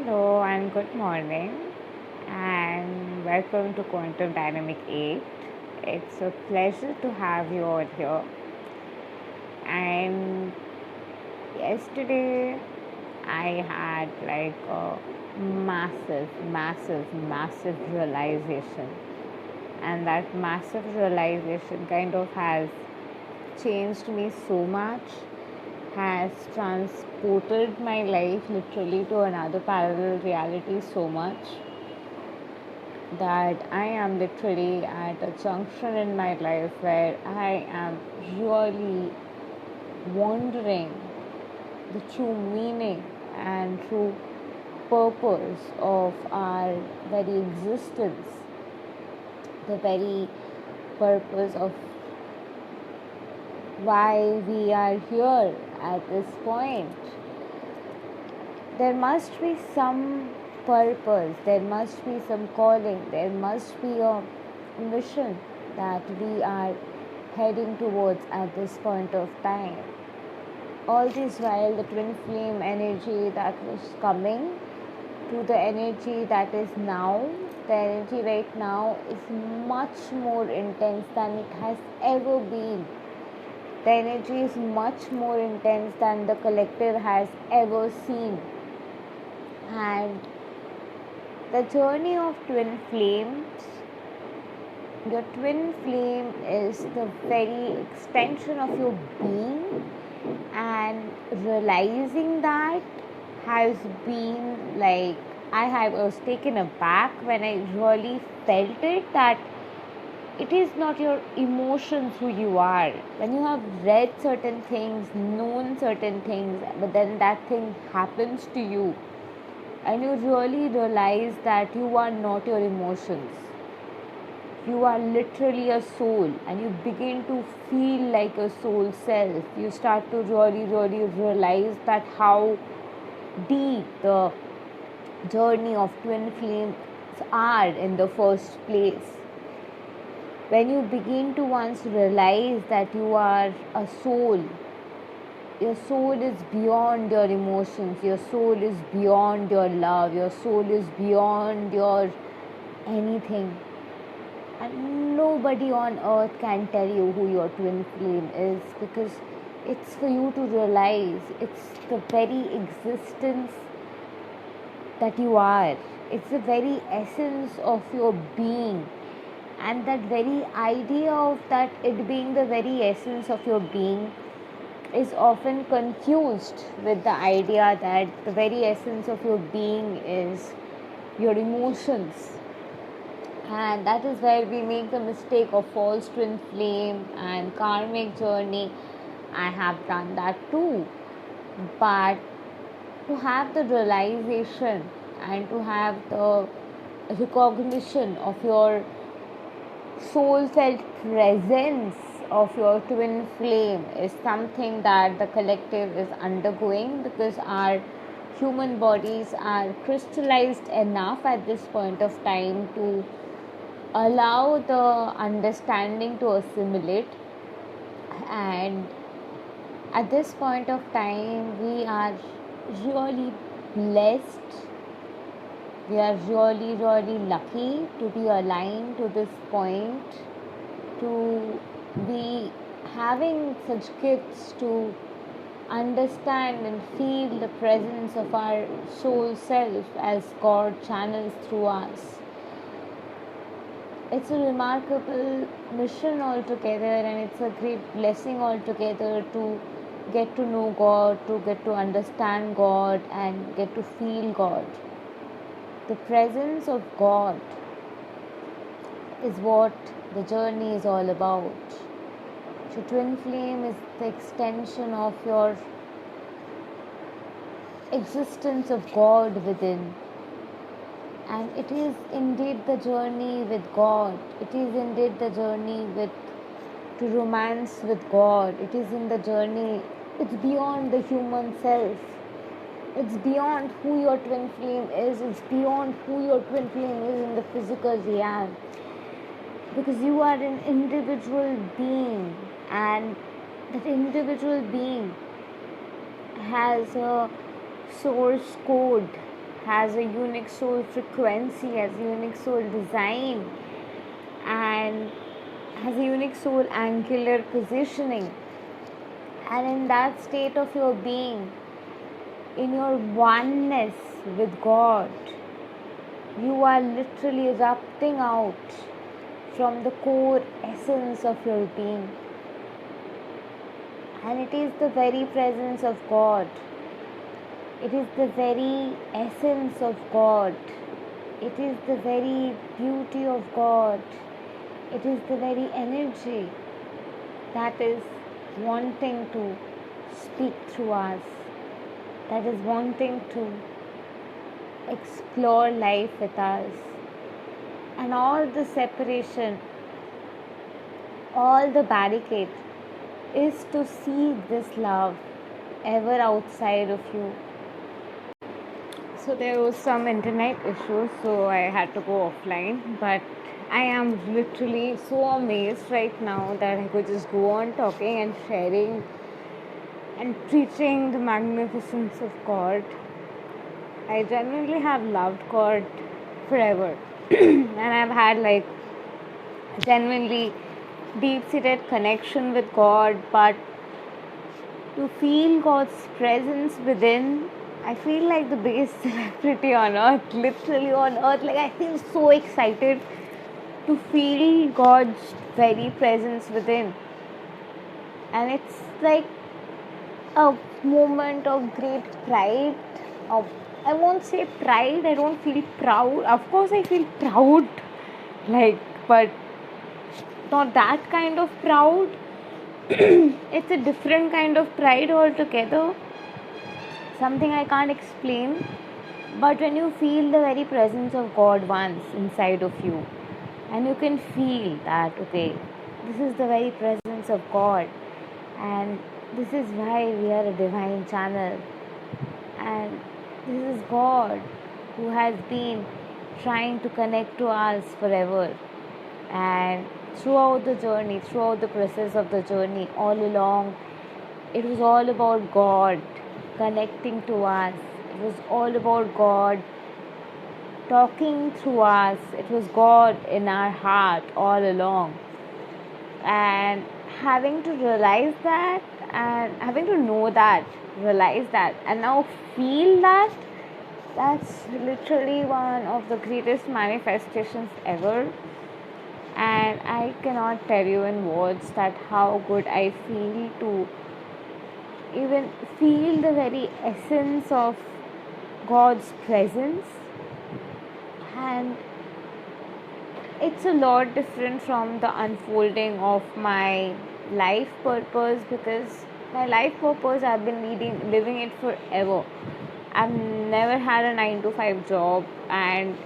Hello and good morning, and welcome to Quantum Dynamic 8. It's a pleasure to have you all here. And yesterday, I had like a massive realization, and that massive realization kind of has changed me so much, has transported my life literally to another parallel reality so much that I am literally at a junction in my life where I am really wondering the true meaning and true purpose of our very existence, the very purpose of why we are here at this point. There must be some purpose, there must be some calling, there must be a mission that we are heading towards at this point of time. All this while, the twin flame energy that was coming to the energy that is now, the energy right now is much more intense than it has ever been. The energy is much more intense than the collective has ever seen. And the journey of twin flames, your twin flame is the very extension of your being, and realizing that has been like, I was taken aback when I really felt it, that it is not your emotions who you are. When you have read certain things, known certain things, but then that thing happens to you, and you really realize that you are not your emotions. You are literally a soul, and you begin to feel like a soul self. You start to really realize that how deep the journey of twin flames are in the first place. When you begin to once realize that you are a soul, your soul is beyond your emotions, your soul is beyond your love, your soul is beyond your anything. And nobody on earth can tell you who your twin flame is, because it's for you to realize it's the very existence that you are. It's the very essence of your being. And that very idea of that it being the very essence of your being is often confused with the idea that the very essence of your being is your emotions. And that is where we make the mistake of false twin flame and karmic journey. I have done that too. But to have the realization and to have the recognition of your soul felt presence of your twin flame is something that the collective is undergoing, because our human bodies are crystallized enough at this point of time to allow the understanding to assimilate. And at this point of time, we are really blessed. We are really lucky to be aligned to this point, to be having such gifts to understand and feel the presence of our soul self as God channels through us. It's a remarkable mission altogether, and it's a great blessing altogether to get to know God, to get to understand God, and get to feel God. The presence of God is what the journey is all about. Your twin flame is the extension of your existence of God within. And it is indeed the journey with God. It is indeed the journey to romance with God. It is in the journey, it's beyond the human self. It's beyond who your twin flame is. It's beyond who your twin flame is in the physical realm. Because you are an individual being, and that individual being has a source code has a unique soul frequency, has a unique soul design, and has a unique soul angular positioning. And in that state of your being, in your oneness with God, you are literally erupting out from the core essence of your being. And it is the very presence of God. It is the very essence of God. It is the very beauty of God. It is the very energy that is wanting to speak through us, that is wanting to explore life with us. And all the separation, all the barricade is to see this love ever outside of you. So there was some internet issues, so I had to go offline, but I am literally so amazed right now that I could just go on talking and sharing and preaching the magnificence of God. I genuinely have loved God forever and I've had like genuinely deep-seated connection with God, but to feel God's presence within, I feel like the biggest celebrity on earth, literally on earth. Like, I feel so excited to feel God's very presence within. And it's like a moment of great pride. I won't say pride, I don't feel proud. Of course, I feel proud, but not that kind of proud. It's a different kind of pride altogether. Something I can't explain. But when you feel the very presence of God once inside of you, and you can feel that, okay, this is the very presence of God, and this is why we are a divine channel, and this is God who has been trying to connect to us forever. And throughout the journey, throughout the process of the journey, all along, it was all about God connecting to us. It was all about God talking through us. It was God in our heart all along. And having to realize that, and having to know that, realize that, and now feel that, that's literally one of the greatest manifestations ever. And I cannot tell you in words that how good I feel to even feel the very essence of God's presence. And it's a lot different from the unfolding of my life purpose, because my life purpose I've been living it forever. I've never had a 9 to 5 job, and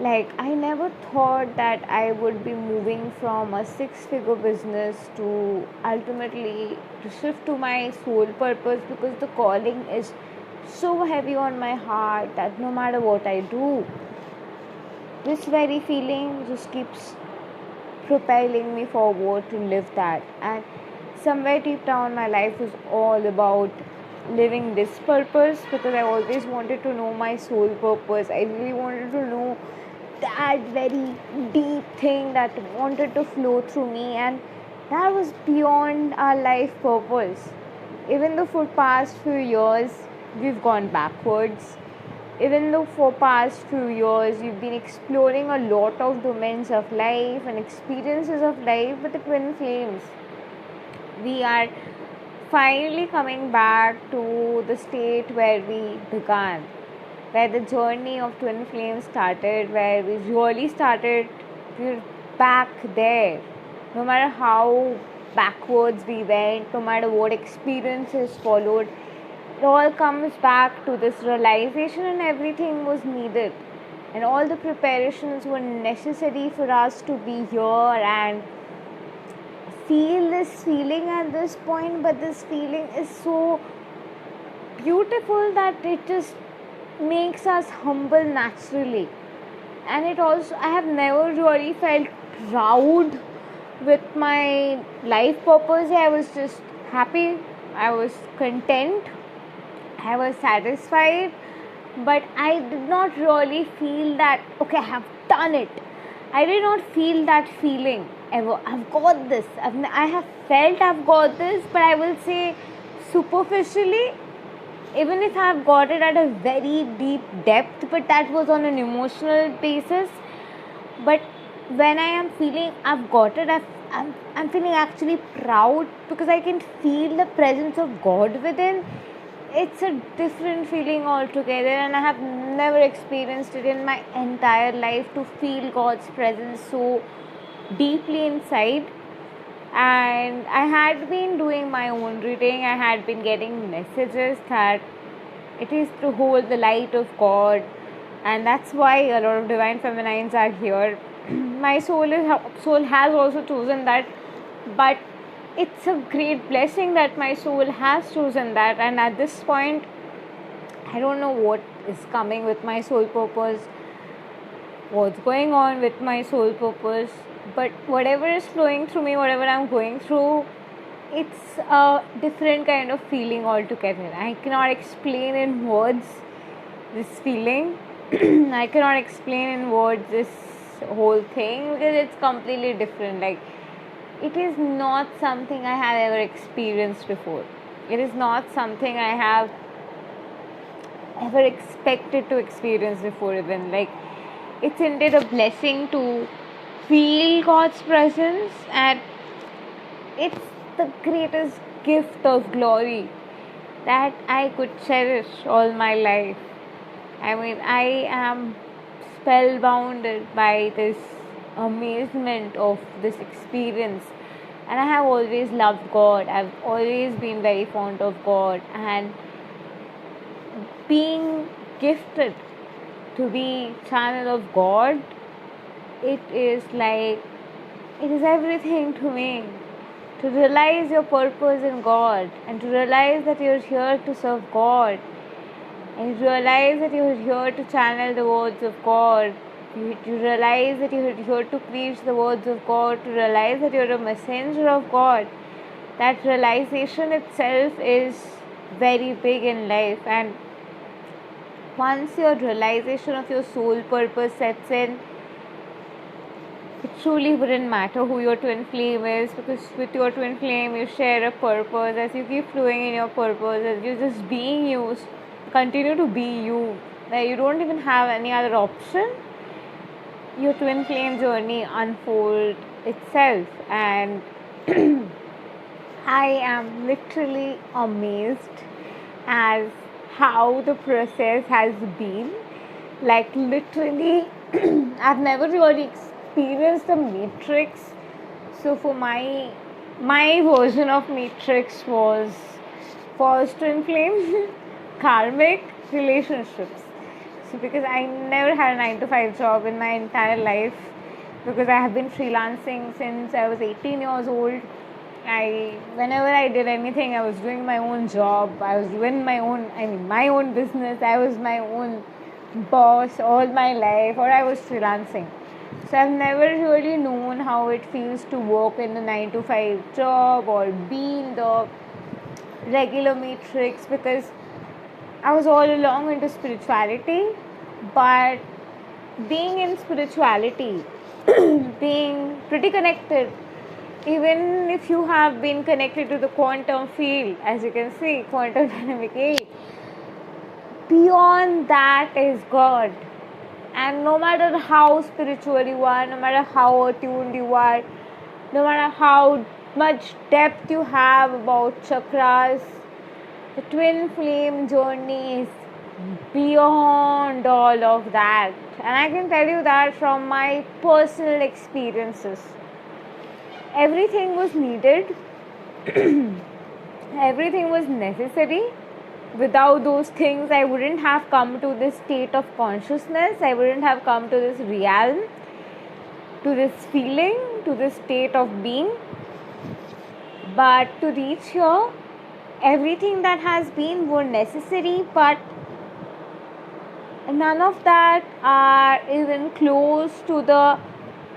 I never thought that I would be moving from a 6-figure business to ultimately to shift to my soul purpose, because the calling is so heavy on my heart that no matter what I do, this very feeling just keeps propelling me forward to live that. And somewhere deep down, my life was all about living this purpose, because I always wanted to know my soul purpose. I really wanted to know that very deep thing that wanted to flow through me, and that was beyond our life purpose. Even though for past few years we've gone backwards, even though for past few years we've been exploring a lot of domains of life and experiences of life with the twin flames, we are finally coming back to the state where we began, where the journey of twin flames started, where we really started. We're back there. No matter how backwards we went, no matter what experiences followed, it all comes back to this realization, and everything was needed. And all the preparations were necessary for us to be here and feel this feeling at this point. But this feeling is so beautiful that it just makes us humble naturally. And it also, I have never really felt proud with my life purpose. I was just happy, I was content, I was satisfied, but I did not really feel that, okay, I have done it. I did not feel that feeling ever. I've got this. I have felt I've got this, but I will say superficially, even if I've got it at a very deep depth, but that was on an emotional basis. But when I am feeling I've got it, I'm feeling actually proud because I can feel the presence of God within. It's a different feeling altogether, and I have never experienced it in my entire life, to feel God's presence so deeply inside. And I had been doing my own reading. I had been getting messages that it is to hold the light of God, and that's why a lot of divine feminines are here. My soul has also chosen that, but it's a great blessing that my soul has chosen that. And at this point, I don't know what is coming with my soul purpose, what's going on with my soul purpose, but whatever is flowing through me, whatever I'm going through, it's a different kind of feeling altogether. I cannot explain in words this feeling. I cannot explain in words this whole thing, because it's completely different. Like, it is not something I have ever experienced before. It is not something I have ever expected to experience before, even. Like, it's indeed a blessing to feel God's presence, and it's the greatest gift of glory that I could cherish all my life. I mean, I am spellbounded by this amazement of this experience, and I have always loved God. I've always been very fond of God, and being gifted to be channel of God, it is everything to me. To realize your purpose in God, and to realize that you're here to serve God, and you realize that you're here to channel the words of God, you realize that you're here to preach the words of God, to realize that you're a messenger of God. That realization itself is very big in life. And once your realization of your soul purpose sets in, it truly wouldn't matter who your twin flame is, because with your twin flame you share a purpose. As you keep flowing in your purpose, as you're just being you, continue to be you, that you don't even have any other option, your twin flame journey unfold itself. And I am literally amazed as how the process has been. Like, literally I've never really experienced the matrix. So for my version of matrix was first twin flame, karmic, relationships. So because I never had a 9 to 5 job in my entire life, because I have been freelancing since I was 18 years old. Whenever I did anything, I was doing my own job. I was doing my own business. I was my own boss all my life, or I was freelancing. So I've never really known how it feels to work in a 9 to 5 job or be in the regular matrix, because I was all along into spirituality. But being in spirituality, being pretty connected, even if you have been connected to the quantum field, as you can see, quantum dynamic 8, beyond that is God. And no matter how spiritual you are, no matter how attuned you are, no matter how much depth you have about chakras, the twin flame journey is beyond all of that. And I can tell you that from my personal experiences. Everything was needed, everything was necessary. Without those things, I wouldn't have come to this state of consciousness. I wouldn't have come to this realm, to this feeling, to this state of being. But to reach here, everything that has been were necessary, but none of that are even close to the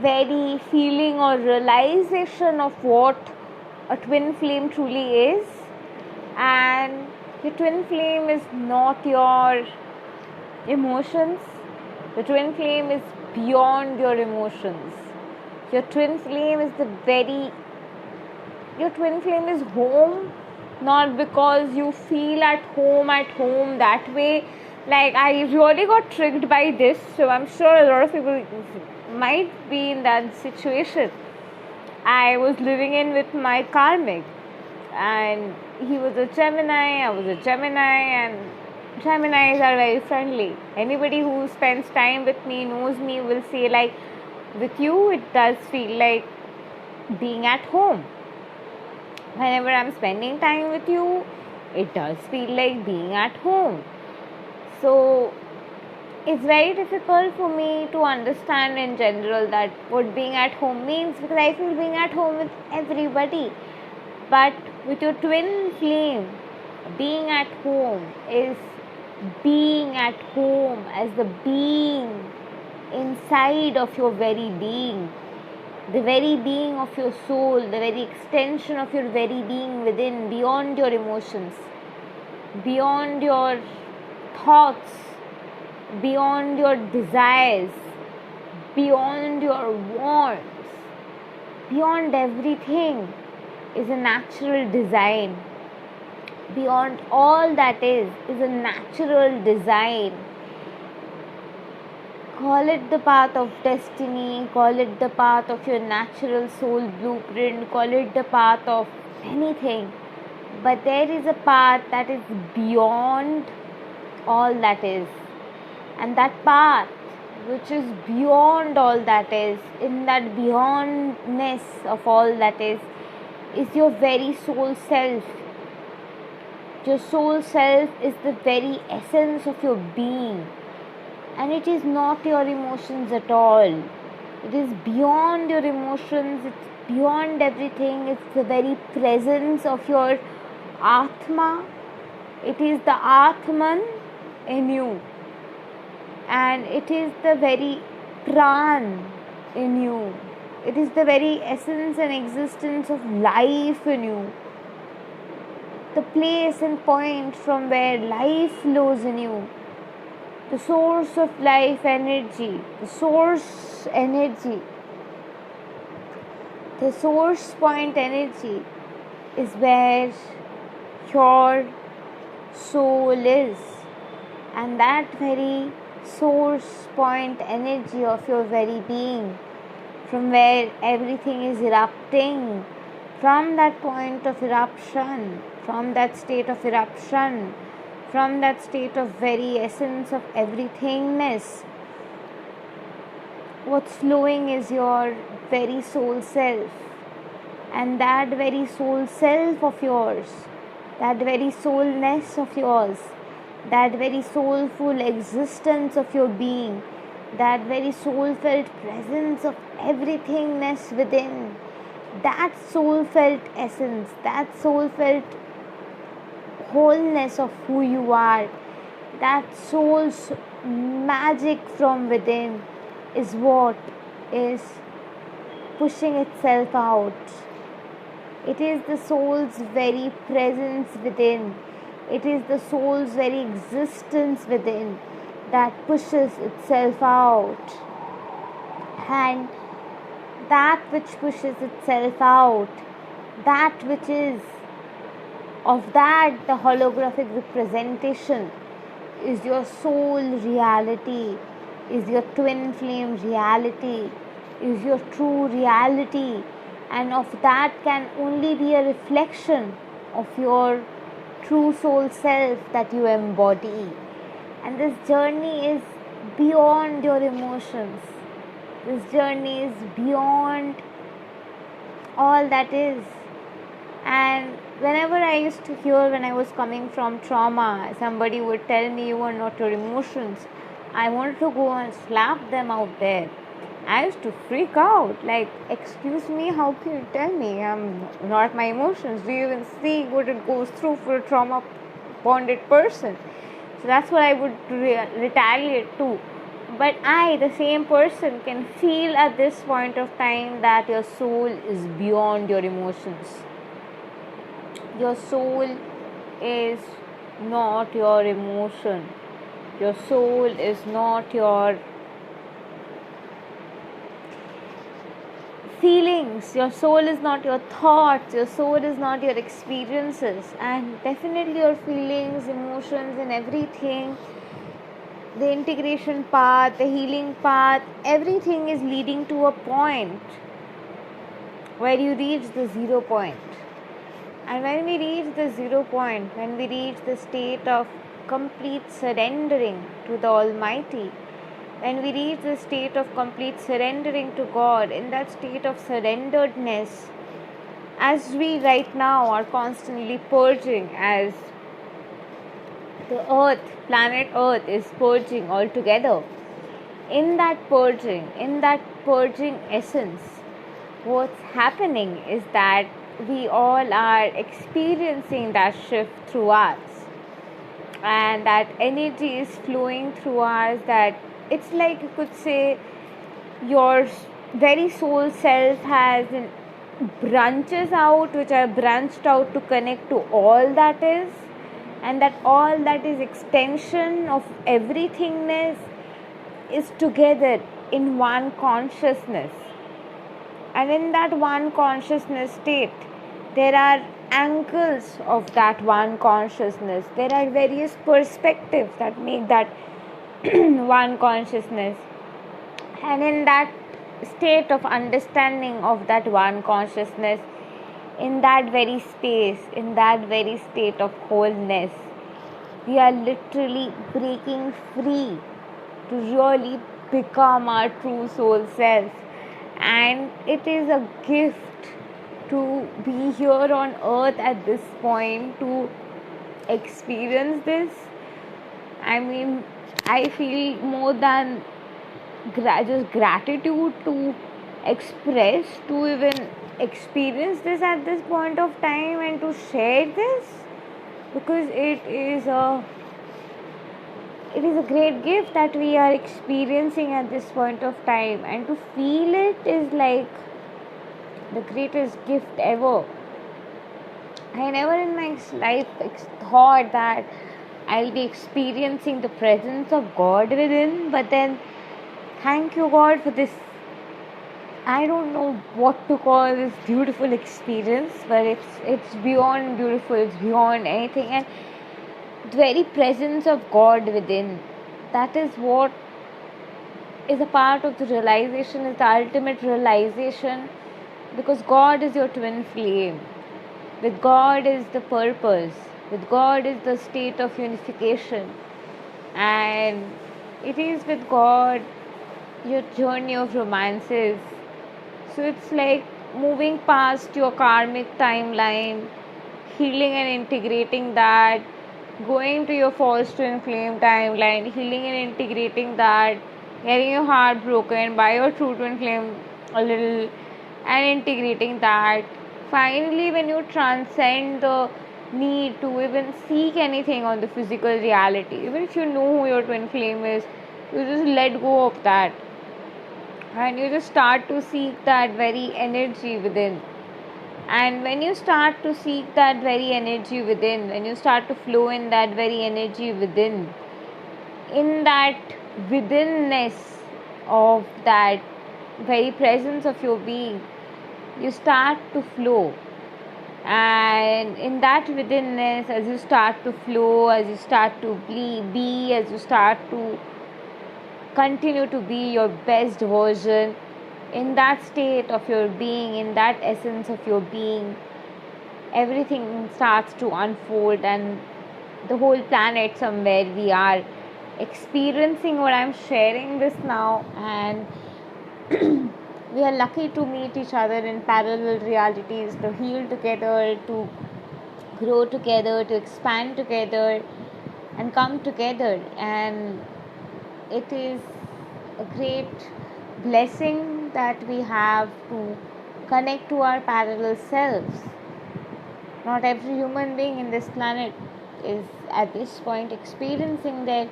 very feeling or realization of what a twin flame truly is. And your twin flame is not your emotions. The twin flame is beyond your emotions. Your twin flame is your twin flame is home, not because you feel at home that way. Like, I really got tricked by this, so I'm sure a lot of people might be in that situation. I was living in with my karmic, and he was a Gemini, I was a Gemini, and Geminis are very friendly. Anybody who spends time with me, knows me, will say, like, with you it does feel like being at home. Whenever I'm spending time with you, it does feel like being at home. So it's very difficult for me to understand in general that what being at home means, because I feel being at home with everybody. But with your twin flame, being at home is being at home as the being inside of your very being, the very being of your soul, the very extension of your very being within, beyond your emotions, beyond your thoughts, beyond your desires, beyond your wants, beyond everything is a natural design. Beyond all that is a natural design. Call it the path of destiny, call it the path of your natural soul blueprint, call it the path of anything. But there is a path that is beyond all that is. And that path, which is beyond all that is, in that beyondness of all that is your very soul self. Your soul self is the very essence of your being, and it is not your emotions at all. It is beyond your emotions, it's beyond everything. It's the very presence of your Atma. It is the Atman in you, and it is the very Pran in you. It is the very essence and existence of life in you. The place and point from where life flows in you, the source of life energy, the source energy, the source point energy is where your soul is, and that very source point energy of your very being, from where everything is erupting, from that point of eruption, from that state of eruption, from that state of very essence of everythingness, what's flowing is your very soul self. And that very soul self of yours, that very soulness of yours, that very soulful existence of your being, that very soul felt presence of everythingness within, that soul felt essence, that soul felt wholeness of who you are, that soul's magic from within is what is pushing itself out. It is the soul's very presence within, it is the soul's very existence within that pushes itself out. And that which pushes itself out, that which is of that the holographic representation, is your soul reality, is your twin flame reality, is your true reality, and of that can only be a reflection of your true soul self that you embody. And this journey is beyond your emotions. This journey is beyond all that is. And whenever I used to hear, when I was coming from trauma, somebody would tell me, you are not your emotions, I wanted to go and slap them out there. I used to freak out, like, excuse me, how can you tell me I'm not my emotions? Do you even see what it goes through for a trauma bonded person? So that's what I would retaliate to. But I, the same person, can feel at this point of time that your soul is beyond your emotions. Your soul is not your emotion. Your soul is not your feelings, your soul is not your thoughts, your soul is not your experiences, and definitely your feelings, emotions, and everything, the integration path, the healing path, everything is leading to a point where you reach the 0 point. And when we reach the 0 point, when we reach the state of complete surrendering to the Almighty, when we reach the state of complete surrendering to God, in that state of surrenderedness, as we right now are constantly purging, as the earth, planet earth is purging altogether, in that purging essence, what's happening is that we all are experiencing that shift through us, and that energy is flowing through us, that it's like you could say your very soul self has branches out, which are branched out to connect to all that is, and that all that is extension of everythingness is together in one consciousness. And in that one consciousness state, there are angles of that one consciousness. There are various perspectives that make that one consciousness. And in that state of understanding of that one consciousness, in that very space, in that very state of wholeness, we are literally breaking free to really become our true soul self. And it is a gift to be here on earth at this point, to experience this. I mean, I feel more than just gratitude to express, to even experience this at this point of time and to share this, because it is a great gift that we are experiencing at this point of time, and to feel it is like the greatest gift ever. I never in my life thought that I'll be experiencing the presence of God within, but then thank you God for this. I don't know what to call this beautiful experience, but it's beyond beautiful, it's beyond anything, and the very presence of God within, that is what is a part of the realization, is the ultimate realization, because God is your twin flame. With God is the purpose, with God is the state of unification, and it is with God your journey of romances. So it's like moving past your karmic timeline, healing and integrating that, going to your false twin flame timeline, healing and integrating that, getting your heart broken by your true twin flame a little, and integrating that. Finally, when you transcend the need to even seek anything on the physical reality, even if you know who your twin flame is, you just let go of that, and you just start to seek that very energy within. And when you start to seek that very energy within, when you start to flow in that very energy within, in that withinness of that very presence of your being, you start to flow. And in that withinness, as you start to flow, as you start to be, as you start to continue to be your best version, in that state of your being, in that essence of your being, everything starts to unfold, and the whole planet, somewhere we are experiencing what I'm sharing this now, and we are lucky to meet each other in parallel realities, to heal together, to grow together, to expand together, and come together. And it is a great blessing that we have to connect to our parallel selves. Not every human being in this planet is at this point experiencing their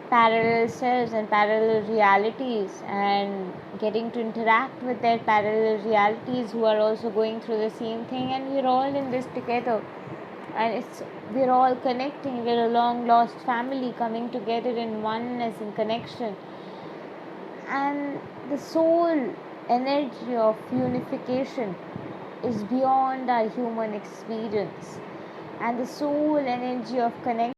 parallel selves and parallel realities, and getting to interact with their parallel realities who are also going through the same thing, and we're all in this together. and we're all connecting. We're a long lost family coming together in oneness and connection. And the soul energy of unification is beyond our human experience, and the soul energy of connection